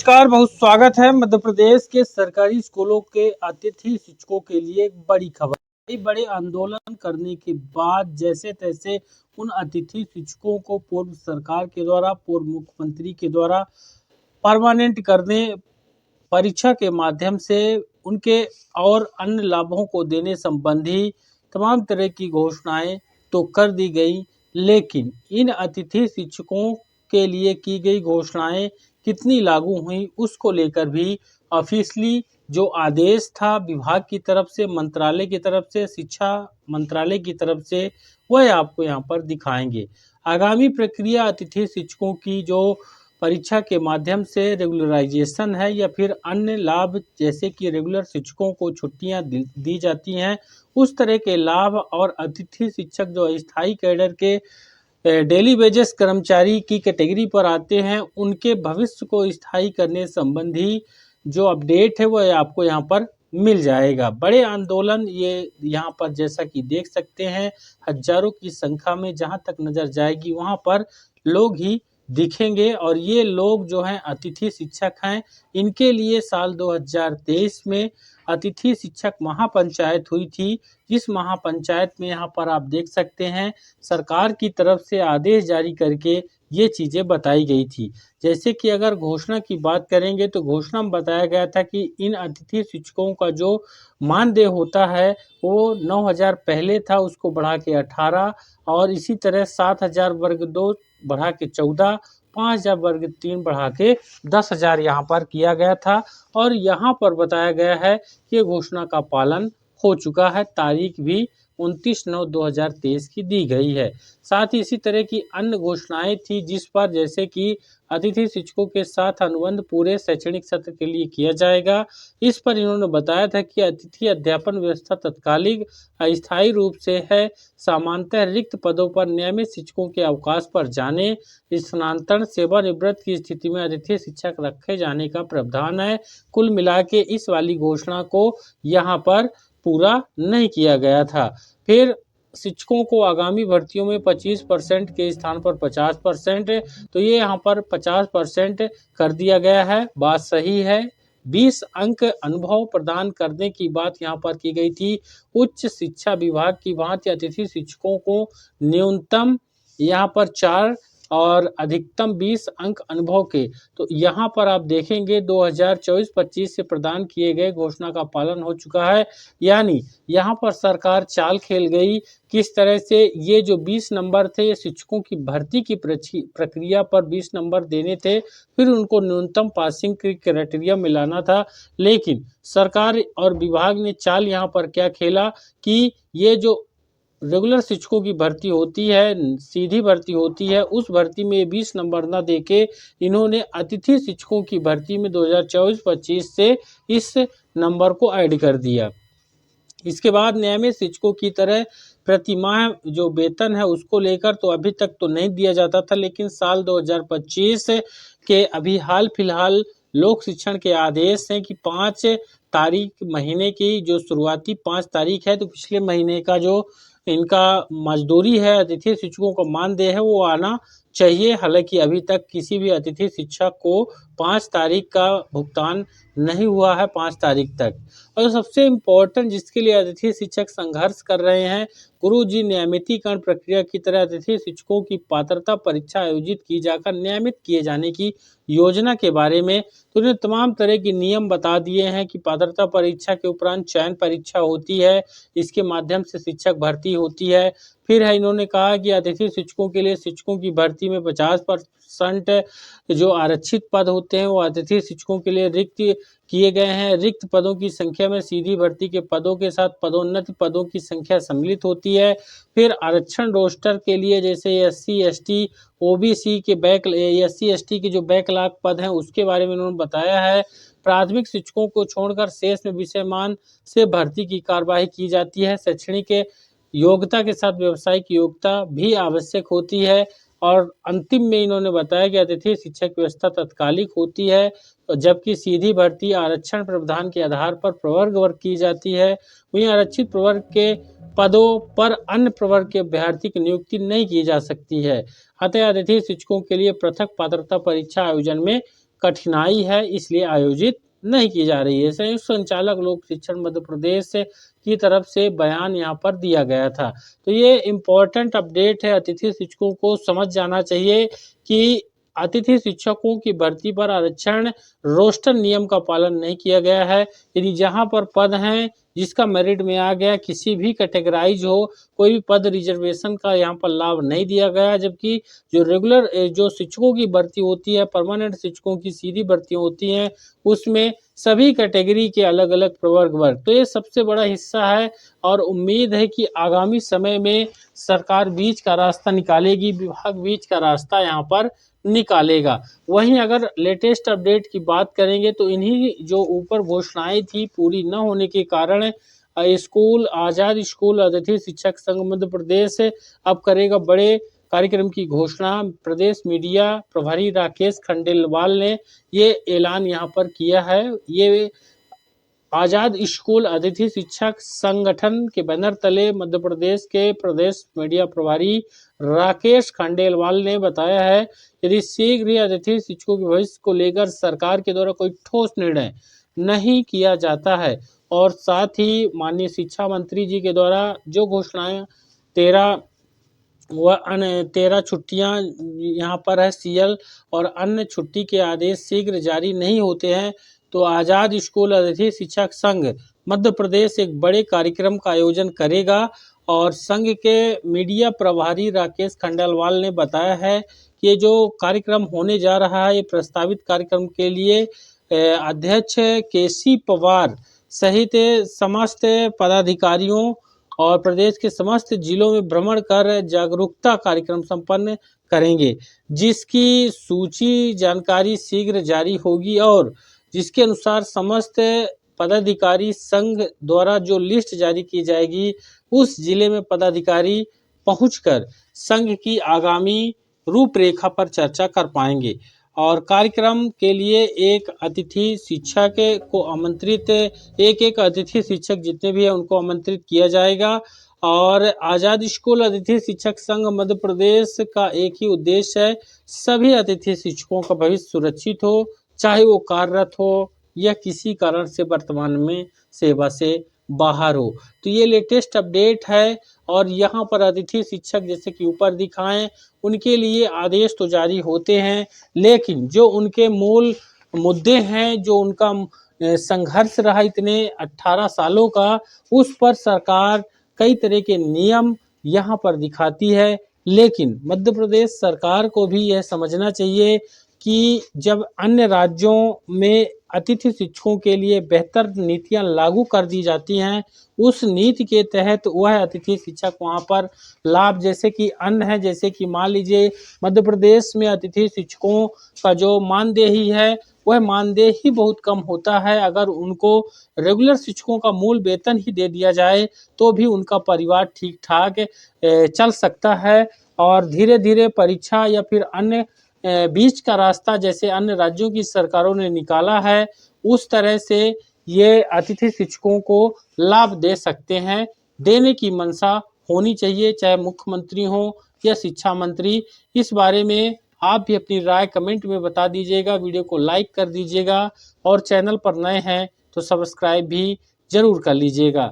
नमस्कार, बहुत स्वागत है। मध्य प्रदेश के सरकारी स्कूलों के अतिथि शिक्षकों के लिए एक बड़ी खबर। कई बड़े आंदोलन करने के बाद जैसे तैसे उन अतिथि शिक्षकों को पूर्व सरकार के द्वारा, पूर्व मुख्यमंत्री के द्वारा परमानेंट करने, परीक्षा के माध्यम से उनके और अन्य लाभों को देने संबंधी तमाम तरह की घोषणाएं तो कर दी गई, लेकिन इन अतिथि शिक्षकों के लिए की गई घोषणाएं कितनी लागू हुई उसको लेकर भी ऑफिशियली जो आदेश था विभाग की तरफ से, मंत्रालय की तरफ से, शिक्षा मंत्रालय की तरफ से, वह आपको यहाँ पर दिखाएंगे। आगामी प्रक्रिया अतिथि शिक्षकों की जो परीक्षा के माध्यम से रेगुलराइजेशन है या फिर अन्य लाभ जैसे कि रेगुलर शिक्षकों को छुट्टियां दी जाती हैं, उस तरह के लाभ और अतिथि शिक्षक जो स्थायी कैडर के डेली वेजेस कर्मचारी की कैटेगरी पर आते हैं, उनके भविष्य को स्थायी करने संबंधी जो अपडेट है वह आपको यहाँ पर मिल जाएगा। बड़े आंदोलन ये यहाँ पर जैसा कि देख सकते हैं, हजारों की संख्या में जहाँ तक नजर जाएगी वहाँ पर लोग ही दिखेंगे और ये लोग जो हैं अतिथि शिक्षक हैं। इनके लिए साल 2023 में अतिथि शिक्षक महापंचायत हुई थी। इस महापंचायत में यहाँ पर आप देख सकते हैं सरकार की तरफ से आदेश जारी करके ये चीज़ें बताई गई थी। जैसे कि अगर घोषणा की बात करेंगे तो घोषणा में बताया गया था कि इन अतिथि शिक्षकों का जो मानदेय होता है वो 9,000 पहले था, उसको बढ़ा के 18 और इसी तरह 7,000 वर्ग 2 बढ़ा के 14, 5,000 वर्ग 3 बढ़ा के 10,000 यहाँ पर किया गया था। और यहाँ पर बताया गया है कि घोषणा का पालन हो चुका है। तारीख भी 29/9/2023 की दी गई है। साथ ही इसी तरह की अन्य घोषणाएं थी जिस पर जैसे कि अतिथि शिक्षकों के साथ अनुबंध पूरे शैक्षणिक सत्र के लिए किया जाएगा। इस पर इन्होंने बताया था कि अतिथि अध्यापन व्यवस्था तत्कालिक अस्थायी रूप से है। सामान्यतः रिक्त पदों पर नियमित शिक्षकों के अवकाश पर जाने, स्थानांतरण, सेवानिवृत्त की स्थिति में अतिथि शिक्षक रखे जाने का प्रावधान है। कुल मिला के इस वाली घोषणा को यहाँ पर पूरा नहीं किया गया था। फिर शिक्षकों को आगामी भर्तियों में 25% के स्थान पर 50%, तो ये यहाँ पर 50% कर दिया गया है। बात सही है। 20 अंक अनुभव प्रदान करने की बात यहाँ पर की गई थी। उच्च शिक्षा विभाग की भांति अतिथि शिक्षकों को न्यूनतम यहाँ पर 4 और अधिकतम 20 अंक अनुभव के, तो यहाँ पर आप देखेंगे 2024-25 से प्रदान किए गए घोषणा का पालन हो चुका है। यानी यहाँ पर सरकार चाल खेल गई। किस तरह से ये जो 20 नंबर थे ये शिक्षकों की भर्ती की प्रक्रिया पर 20 नंबर देने थे, फिर उनको न्यूनतम पासिंग क्राइटेरिया में लाना था। लेकिन सरकार और विभाग ने चाल यहाँ पर क्या खेला कि ये जो रेगुलर शिक्षकों की भर्ती होती है, सीधी भर्ती होती है, उस भर्ती में 20 नंबर न देके इन्होंने अतिथि शिक्षकों की भर्ती में 2024-25 से इस नंबर को ऐड कर दिया। इसके बाद नियमित शिक्षकों की तरह प्रतिमाह जो वेतन है उसको लेकर तो अभी तक तो नहीं दिया जाता था, लेकिन साल 2025 के अभी हाल फिलहाल लोक शिक्षण के आदेश हैं कि 5 तारीख महीने की जो शुरुआती 5 तारीख है, तो पिछले महीने का जो इनका मजदूरी है, अतिथि शिक्षकों का मानदेय है, वो आना चाहिए। हालांकि अभी तक किसी भी अतिथि शिक्षक को 5 तारीख का भुगतान नहीं हुआ है, 5 तारीख तक। और सबसे इम्पोर्टेंट जिसके लिए अतिथि शिक्षक संघर्ष कर रहे हैं, गुरुजी नियमितीकरण प्रक्रिया की तरह अतिथि शिक्षकों की पात्रता परीक्षा आयोजित की जाकर नियमित किए जाने की योजना के बारे में। तो उन्हें तमाम तरह के नियम बता दिए हैं कि पात्रता परीक्षा के उपरांत चयन परीक्षा होती है, इसके माध्यम से शिक्षक भर्ती होती है। फिर है इन्होंने कहा कि अतिथि शिक्षकों के लिए शिक्षकों की भर्ती में 50% जो आरक्षित पद होते हैं वो अतिथि शिक्षकों के लिए रिक्त किए गए हैं। रिक्त पदों की संख्या में सीधी भर्ती के पदों के साथ पदोन्नति पदों की संख्या सम्मिलित होती है। फिर आरक्षण रोस्टर के लिए जैसे SC ST OBC के SC ST के जो बैकलॉग पद हैं उसके बारे में उन्होंने बताया है। प्राथमिक शिक्षकों को छोड़कर शेष में विषयमान से भर्ती की कार्यवाही की जाती है। शैक्षणिक योग्यता के साथ व्यावसायिक योग्यता भी आवश्यक होती है। और अंतिम में इन्होंने बताया कि अतिथि शिक्षक व्यवस्था तत्कालिक होती है, जबकि सीधी भर्ती आरक्षण प्रावधान के आधार पर प्रवर्ग की जाती है। वहीं आरक्षित प्रवर्ग के पदों पर अन्य प्रवर्ग के अभ्यर्थी की नियुक्ति नहीं की जा सकती है। अतः अतिथि शिक्षकों के लिए पृथक पात्रता परीक्षा आयोजन में कठिनाई है, इसलिए आयोजित नहीं की जा रही है। संयुक्त संचालक लोक शिक्षण मध्य प्रदेश की तरफ से बयान यहाँ पर दिया गया था। तो ये इम्पोर्टेंट अपडेट है, अतिथि शिक्षकों को समझ जाना चाहिए कि अतिथि शिक्षकों की भर्ती पर आरक्षण रोस्टर नियम का पालन नहीं किया गया है। यदि जहां पर पद हैं जिसका मेरिट में आ गया, किसी भी कैटेगराइज हो, कोई भी पद रिजर्वेशन का यहाँ पर लाभ नहीं दिया गया, जबकि जो रेगुलर जो शिक्षकों की भर्ती होती है, परमानेंट शिक्षकों की सीधी भर्तियां होती हैं, उसमें सभी कैटेगरी के अलग अलग प्रवर्ग वर्ग। तो ये सबसे बड़ा हिस्सा है और उम्मीद है कि आगामी समय में सरकार बीच का रास्ता निकालेगी, विभाग बीच का रास्ता यहाँ पर निकालेगा। वहीं अगर लेटेस्ट अपडेट की बात करेंगे तो इन्हीं जो ऊपर घोषणाएं थी पूरी न होने के कारण स्कूल आजाद स्कूल अतिथि शिक्षक संघ मध्य प्रदेश अब करेगा बड़े कार्यक्रम की घोषणा। प्रदेश मीडिया प्रभारी राकेश खंडेलवाल ने ये ऐलान यहाँ पर किया है। ये आजाद स्कूल अतिथि शिक्षक संगठन के बैनर तले मध्य प्रदेश के प्रदेश मीडिया प्रभारी राकेश खंडेलवाल ने बताया है, यदि शीघ्र ही अतिथि शिक्षकों के भविष्य को लेकर सरकार के द्वारा कोई ठोस निर्णय नहीं किया जाता है और साथ ही माननीय शिक्षा मंत्री जी के द्वारा जो घोषणाएं 13 छुट्टियां यहाँ पर है सीएल और अन्य छुट्टी के आदेश शीघ्र जारी नहीं होते हैं तो आजाद स्कूल अतिथि शिक्षक संघ मध्य प्रदेश एक बड़े कार्यक्रम का आयोजन करेगा। और संघ के मीडिया प्रभारी राकेश खंडेलवाल ने बताया है कि ये जो कार्यक्रम होने जा रहा है, ये प्रस्तावित कार्यक्रम के लिए अध्यक्ष केसी पवार सहित समस्त पदाधिकारियों और प्रदेश के समस्त जिलों में भ्रमण कर जागरूकता कार्यक्रम संपन्न करेंगे, जिसकी सूची जानकारी शीघ्र जारी होगी और जिसके अनुसार समस्त पदाधिकारी संघ द्वारा जो लिस्ट जारी की जाएगी उस जिले में पदाधिकारी पहुंचकर संघ की आगामी रूपरेखा पर चर्चा कर पाएंगे। और कार्यक्रम के लिए एक अतिथि शिक्षक को आमंत्रित एक अतिथि शिक्षक जितने भी हैं उनको आमंत्रित किया जाएगा। और आजाद स्कूल अतिथि शिक्षक संघ मध्य प्रदेश का एक ही उद्देश्य है, सभी अतिथि शिक्षकों का भविष्य सुरक्षित हो, चाहे वो कार्यरत हो या किसी कारण से वर्तमान में सेवा से बाहर हो। तो ये लेटेस्ट अपडेट है और यहाँ पर अतिथि शिक्षक जैसे कि ऊपर दिखाएं उनके लिए आदेश तो जारी होते हैं, लेकिन जो उनके मूल मुद्दे हैं, जो उनका संघर्ष रहा इतने 18 सालों का, उस पर सरकार कई तरह के नियम यहाँ पर दिखाती है। लेकिन मध्य प्रदेश सरकार को भी यह समझना चाहिए कि जब अन्य राज्यों में अतिथि शिक्षकों के लिए बेहतर नीतियां लागू कर दी जाती हैं, उस नीति के तहत वह अतिथि शिक्षक वहां पर लाभ जैसे कि अन्य है, जैसे कि मान लीजिए मध्य प्रदेश में अतिथि शिक्षकों का जो मानदेही है वह मानदेही बहुत कम होता है। अगर उनको रेगुलर शिक्षकों का मूल वेतन ही दे दिया जाए तो भी उनका परिवार ठीक ठाक चल सकता है। और धीरे धीरे परीक्षा या फिर अन्य बीच का रास्ता जैसे अन्य राज्यों की सरकारों ने निकाला है, उस तरह से ये अतिथि शिक्षकों को लाभ दे सकते हैं। देने की मंशा होनी चाहिए, चाहे मुख्यमंत्री हो या शिक्षा मंत्री। इस बारे में आप भी अपनी राय कमेंट में बता दीजिएगा, वीडियो को लाइक कर दीजिएगा और चैनल पर नए हैं तो सब्सक्राइब भी जरूर कर लीजिएगा।